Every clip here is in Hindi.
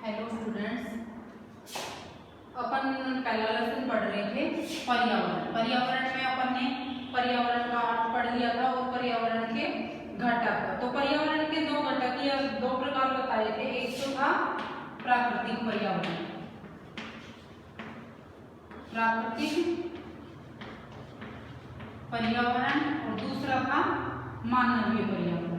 हेलो स्टूडेंट्स, अपन पहला लेसन पढ़ रहे थे पर्यावरण। पर्यावरण में अपन ने पर्यावरण का अर्थ पढ़ लिया था और पर्यावरण के घटक। तो पर्यावरण के दो घटक या दो प्रकार बताए थे। एक तो था प्राकृतिक पर्यावरण, प्राकृतिक पर्यावरण, और दूसरा था मानवीय पर्यावरण।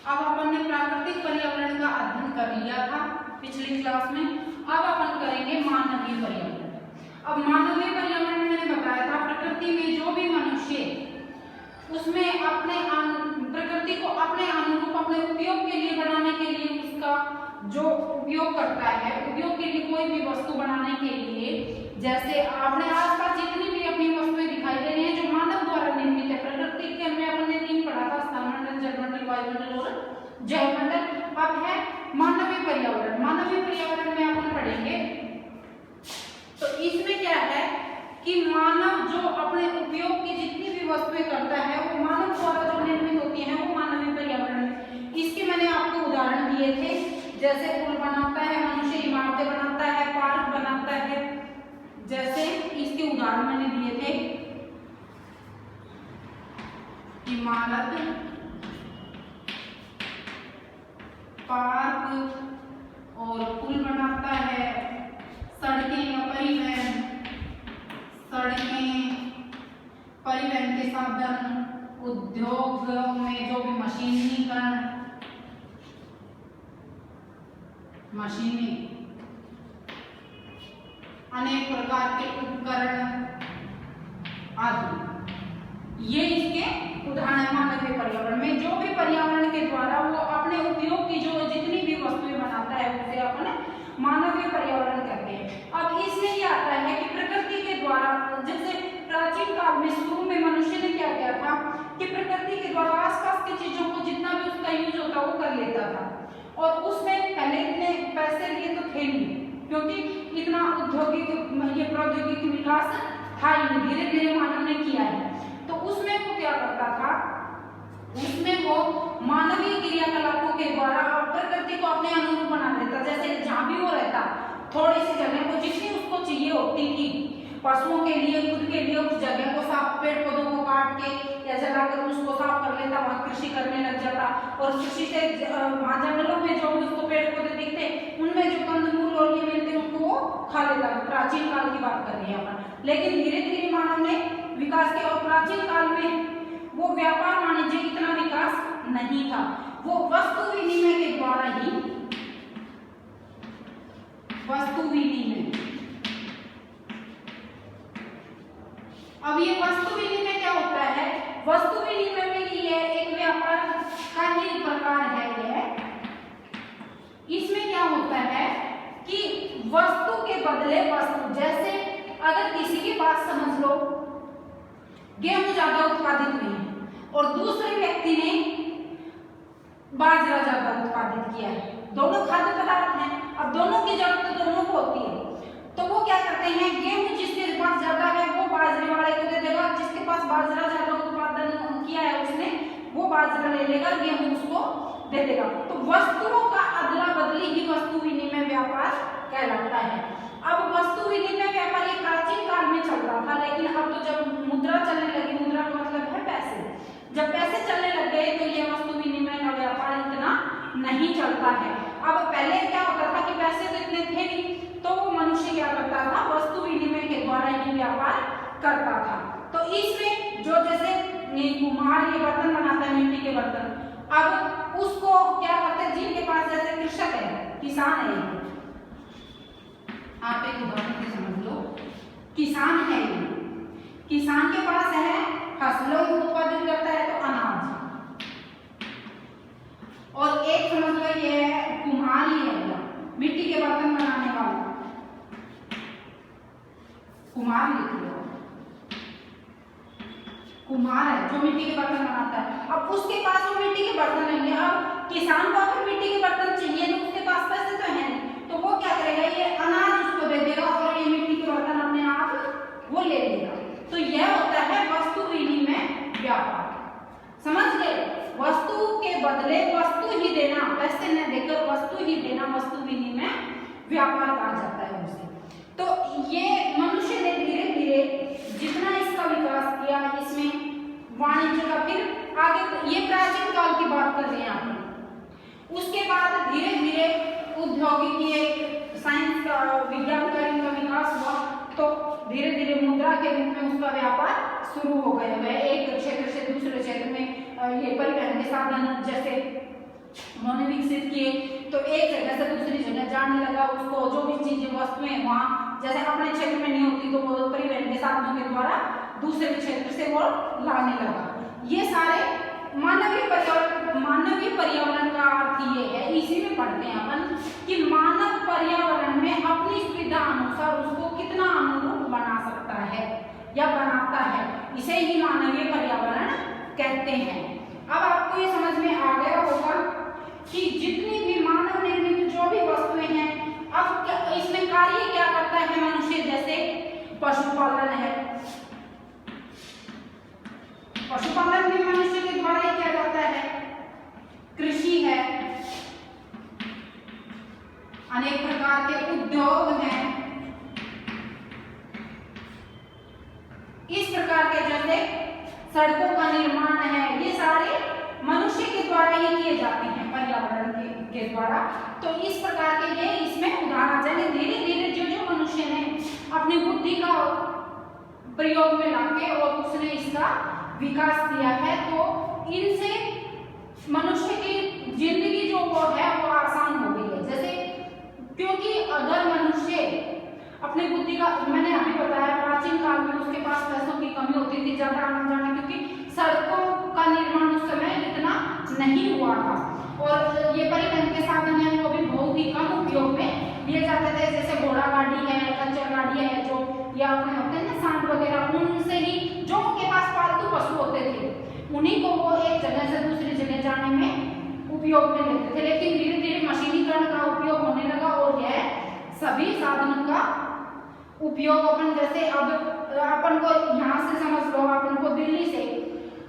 अब अपन ने प्राकृतिक पर्यावरण का अध्ययन कर लिया था पिछली क्लास में। अब अपन करेंगे मानवीय पर्यावरण। अब मानवीय पर्यावरण में मैंने बताया था प्रकृति में जो भी मनुष्य उसमें अपने प्रकृति को अपने अनुरूप अपने उपयोग के लिए बनाने के लिए उसका जो उपयोग करता है, उपयोग के लिए कोई भी वस्तु बनाने के लिए, जैसे अपने आसपास जितनी भी अपनी वस्तुएं दिखाई दे रही हैं जो मानव द्वारा निर्मित है। प्रकृति के में अपन ने तीन पढ़ा था, स्थलमंडल, जलमंडल, वायुमंडल और जैवमंडल। अब है मानवीय पर्यावरण। मानवीय पर्यावरण में अपन पढ़ेंगे तो इसमें क्या है कि मानव जो अपने उपयोग की जितनी भी वस्तुएं करता है वो मानव द्वारा जो निर्मित होती है वो मानवीय पर्यावरण है। इसके मैंने आपको उदाहरण दिए थे, जैसे पुल बनाता है मनुष्य, इमारतें बनाता है, पार्क बनाता है, जैसे इसके उदाहरण मैंने दिए थे। इमारत, पार्क और पुल बनाता है, सड़कें या परिवहन, सड़कें, परिवहन के साधन, उद्योग में जो भी मशीनीकरण, मशीनें, अनेक प्रकार के उपकरण आदि, ये इसके उदाहरण है मानवीय पर्यावरण में। जो भी पर्यावरण के द्वारा वो अपने उपयोग की जो जितनी भी वस्तुएं बनाता है उसे अपन मानवीय पर्यावरण कहते हैं। अब इसमें ये आता है कि प्रकृति के द्वारा, जैसे प्राचीन काल में शुरू में मनुष्य ने क्या किया था कि प्रकृति के द्वारा आसपास की चीजों को जितना भी उसका यूज होता वो कर लेता था, और उसमें पहले इतने पैसे लिए तो थे नहीं, क्योंकि इतना औद्योगिक ये प्रौद्योगिक विकास था ही नहीं, धीरे धीरे मानव ने किया है। तो उसमें वो क्या करता था, उसमें वो मानवीय क्रियाकलापों के द्वारा प्रकृति को अपने अनुरूप बना देता। जैसे जहां भी वो रहता थोड़ी सी जगह को जितनी उसको चाहिए होती थी पशुओं के लिए, खुद के लिए, उस जगह को साफ, पेड़ पौधों को काट के या जलाकर उसको साफ कर लेता, वहां कृषि करने लग जाता, और कृषि से वहां जंगलों में जो भी उसको पेड़ पौधे दिखते उनमें जो कंदमूल और ये मिलते उनको वो खा लेता। प्राचीन काल की बात कर रहे हैं अपन। लेकिन धीरे धीरे मानव ने विकास किया, और प्राचीन काल में वो व्यापार वाणिज्य इतना विकास नहीं था, वो वस्तु विनिमय के द्वारा ही, वस्तु विनिमय। अब ये वस्तु विनिमय क्या होता है? वस्तु विनिमय में ये एक व्यापार का ही प्रकार है। इसमें क्या होता है कि वस्तु के बदले वस्तु, जैसे अगर किसी के पास समझ लो गेहूं ज्यादा उत्पादित हुई है और दूसरे व्यक्ति ने बाजरा ज्यादा उत्पादित किया है, दोनों खाद्य पदार्थ हैं, अब दोनों की जरूरत तो दोनों को होती है, तो वो क्या करते हैं, गेहूं जिसके पास ज्यादा है वो बाजरे वाले को दे देगा, जिसके पास बाजरा ज्यादा उत्पादन किया है उसने वो बाजरा ले लेगा, गेहूं उसको दे देगा। तो वस्तुओं का अदला बदली ही वस्तु विनिमय व्यापार कहलाता है। अब वस्तु विनिमय व्यापार ये प्राचीन काल में चल रहा था, लेकिन अब तो जब मुद्रा चलने लगी, मुद्रा का मतलब है पैसे, जब पैसे चलने लग गए तो ये वस्तु विनिमय का व्यापार इतना नहीं चलता है। अब पहले क्या होता था कि पैसे तो इतने थे नहीं, तो वो मनुष्य क्या करता था, वस्तु विनिमय के द्वारा ही व्यापार करता था। तो इसमें जो जैसे कुम्हार ये बर्तन बनाता है, मिट्टी के बर्तन, अब उसको क्या करते हैं, जिनके पास जैसे कृषक है, किसान है, आप एक उदाहरण से समझ लो, किसान है, किसान के पास है फसलों को उत्पादित करता है तो अनाज, और एक समझ लो ये है कुम्हार ही है, मिट्टी के बर्तन बनाने वाला कुम्हार, लिख लो कुम्हार है जो मिट्टी के बर्तन बनाता है। अब उसके पास वो मिट्टी के बर्तन नहीं है, अब किसान को अगर मिट्टी के बर्तन चाहिए तो उसके पास पैसे तो है नहीं, तो वो क्या करेगा, ये अनाज उसको दे देगा और ये मिट्टी के बर्तन अपने आप वो ले लेगा। तो यह होता है वस्तु विनिमय व्यापार। बदले वस्तु ही देना, पैसे न देकर वस्तु ही देना, वस्तु विनिमय व्यापार कहा जाता है उसे। तो ये मनुष्य ने धीरे धीरे जितना इसका विकास किया, इसमें वाणिज्य का, फिर आगे ये प्राचीन काल की बात कर रहे हैं आप। उसके बाद धीरे धीरे औद्योगिक, साइंस का, विज्ञान का इनका विकास हुआ, तो धीरे धीरे मुद्रा के रूप में उसका व्यापार शुरू हो गया। वह एक क्षेत्र से दूसरे क्षेत्र में ये परिवहन के साधन जैसे उन्होंने विकसित किए, तो एक जगह से दूसरी जगह जाने लगा। उसको जो भी चीजें, वस्तुएं वहाँ जैसे अपने क्षेत्र में नहीं होती, तो वो परिवहन के साधनों के द्वारा दूसरे क्षेत्र से वो लाने लगा। ये सारे मानवीय पर्यावरण का अर्थ ये है, इसी में पढ़ते हैं अपन कि मानव पर्यावरण में अपनी सुविधा अनुसार उसको कितना अनुरूप बना सकता है या बनाता है, इसे ही मानवीय पर्यावरण कहते हैं। अब आपको ये समझ में आ गया होगा कि जितनी भी मानव निर्मित जो भी वस्तुएं हैं, अब इसमें कार्य क्या करता है मनुष्य, जैसे पशुपालन है, पशुपालन भी मनुष्य के द्वारा ही किया जाता है, कृषि है, अनेक प्रकार के उद्योग हैं, इस प्रकार के जैसे सड़कों का निर्माण है, ये सारे मनुष्य के द्वारा ही किए जाते हैं, पर्यावरण के द्वारा। तो इस प्रकार के ये इसमें उदाहरण है। धीरे धीरे जो जो मनुष्य ने अपनी बुद्धि का प्रयोग में लाके और उसने इसका विकास किया है, तो इनसे मनुष्य की जिंदगी जो वो है वो आसान हो गई है। जैसे क्योंकि अगर मनुष्य अपनी बुद्धि का, मैंने अभी बताया प्राचीन काल में उसके पास पैसों की कमी होती थी, ज्यादा आना जाना, क्योंकि सड़कों का निर्माण उस समय इतना नहीं हुआ था, और ये परिवहन के साधन है वो भी बहुत ही कम उपयोग में लिए जाते थे। जैसे घोड़ा गाड़ी है, खच्चर गाड़ी है, जो या अपने होते हैं ना सांड वगैरह, उनसे ही जो उनके पास पालतू पशु होते थे, उन्हीं को वो एक जगह से दूसरी जगह जाने में उपयोग में लेते थे। लेकिन धीरे धीरे मशीनीकरण का उपयोग होने लगा, और यह सभी साधनों का उपयोग अपन, जैसे अब अपन को यहाँ से समझ लो, अपन को दिल्ली से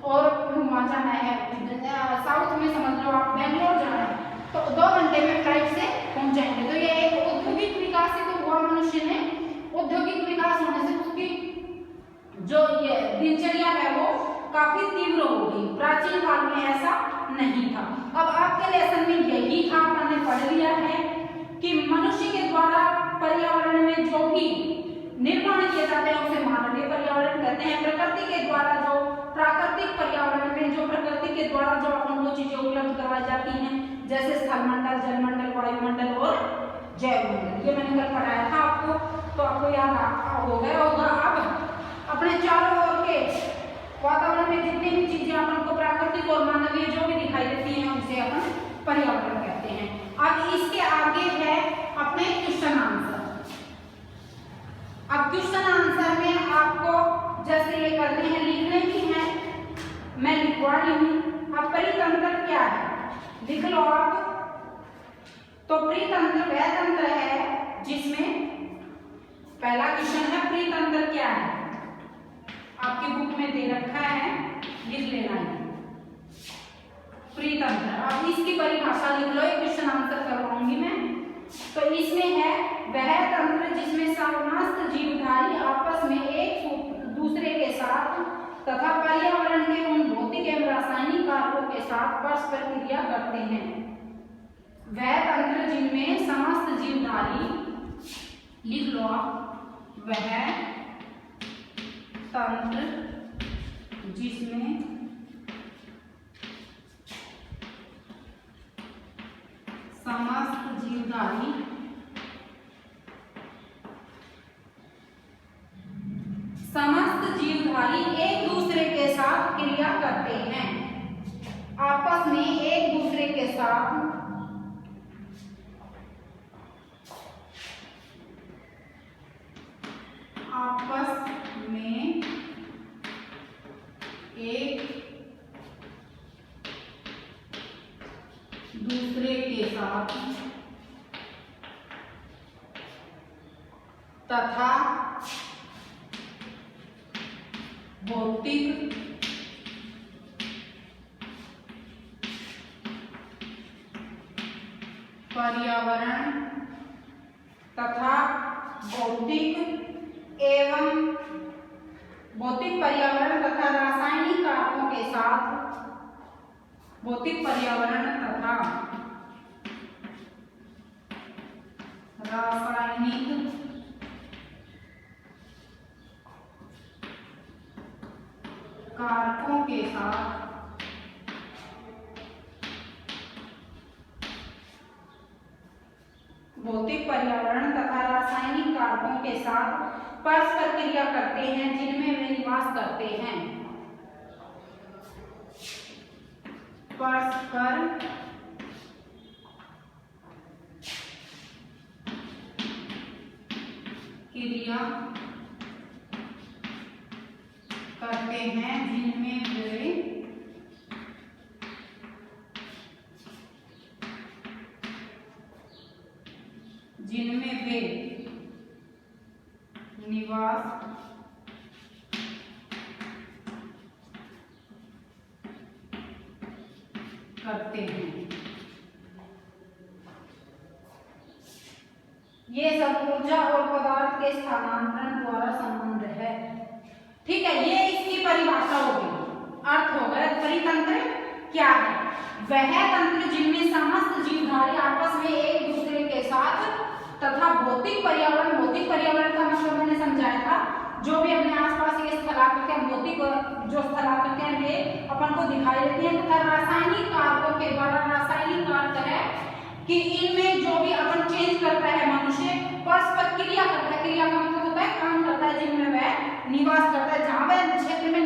और वहाँ जाना है, साउथ में समझ लो आप बेंगलोर जाना है, तो 2 घंटे में फ्लाइट से पहुंच जाएंगे। तो ये एक औद्योगिक विकास ही तो हुआ मनुष्य ने। औद्योगिक विकास होने से उसकी जो ये दिनचर्या है वो काफी तीव्र हो गई। प्राचीन काल में ऐसा नहीं था। अब आपके लेसन में यही था, मैंने पढ़ लिया है कि मनुष्य के द्वारा पर्यावरण में जो भी निर्माण किए जाते हैं उसे मानवीय पर्यावरण कहते हैं। प्रकृति के द्वारा जो प्राकृतिक पर्यावरण में जो प्रकृति के द्वारा जो अपन को चीजें उपलब्ध करवाई जाती हैं, जैसे स्थलमंडल, जलमंडल, वायुमंडल और जैवमंडल, ये मैंने कल पढ़ाया था आपको, तो आपको याद हो गया होगा। अब अपने चारों ओर के वातावरण में जितनी भी चीजें अपन को प्राकृतिक और मानवीय जो भी दिखाई देती हैं उसे अपन पर्यावरण कहते हैं। अब इसके आगे है अपने क्वेश्चन आंसर। अब क्वेश्चन आंसर में आपको जैसे ये करने हैं, लिखने भी हैं, मैं लिखवा रही हूँ। अब परितंत्र क्या है लिख लो आप। तो परितंत्र वह तंत्र है जिसमें, पहला क्वेश्चन है परितंत्र क्या है, आपकी बुक में दे रखा है, लिख लेना है परितंत्र। अब इसकी परिभाषा लिख लो, एक क्वेश्चन आंसर करवाऊंगी मैं। तो इसमें है वह तंत्र जिसमें समस्त जीवधारी आपस में एक दूसरे के साथ तथा पर्यावरण के उन भौतिक एवं रासायनिक कारकों के साथ परस्पर क्रिया करते हैं। वह तंत्र जिनमें समस्त जीवधारी, लिख लो आप, वह तंत्र जिसमें समस्त जीवधारी एक दूसरे के साथ क्रिया करते हैं, आपस में एक दूसरे के साथ एक दूसरे के साथ तथा भौतिक पर्यावरण तथा भौतिक पर्यावरण तथा रासायनिक कारकों के साथ भौतिक पर्यावरण तथा रासायनिक कारकों के साथ भौतिक पर्यावरण तथा रासायनिक कारकों के साथ परस्पर क्रिया करते हैं जिनमें वे निवास करते हैं। परस्पर क्रिया करते हैं जिनमें वे निवास करते हैं। ये सब ऊर्जा और पदार्थ के स्थानांतरण द्वारा संबंध है। ठीक है, ये इसकी परिभाषा होगी, अर्थ होगा। परितंत्र क्या है? वह तंत्र जिनमें समस्त जीवधारी आपस में एक दूसरे के साथ तथा भौतिक पर्यावरण का मतलब मैंने समझाया था, जो भी अपने आसपास ये स्थलाकृतियां भौतिक जो स्थलाकृतियां वे अपन को दिखाई देती हैं, तथा रासायनिक कारकों के द्वारा। रासायनिक कारक है कि इनमें जो भी अपन चेंज करता है मनुष्य, परस्पर क्रिया करता है। क्रिया का मतलब होता है काम करता है, जिनमें वह निवास करता है, जहां वह क्षेत्र में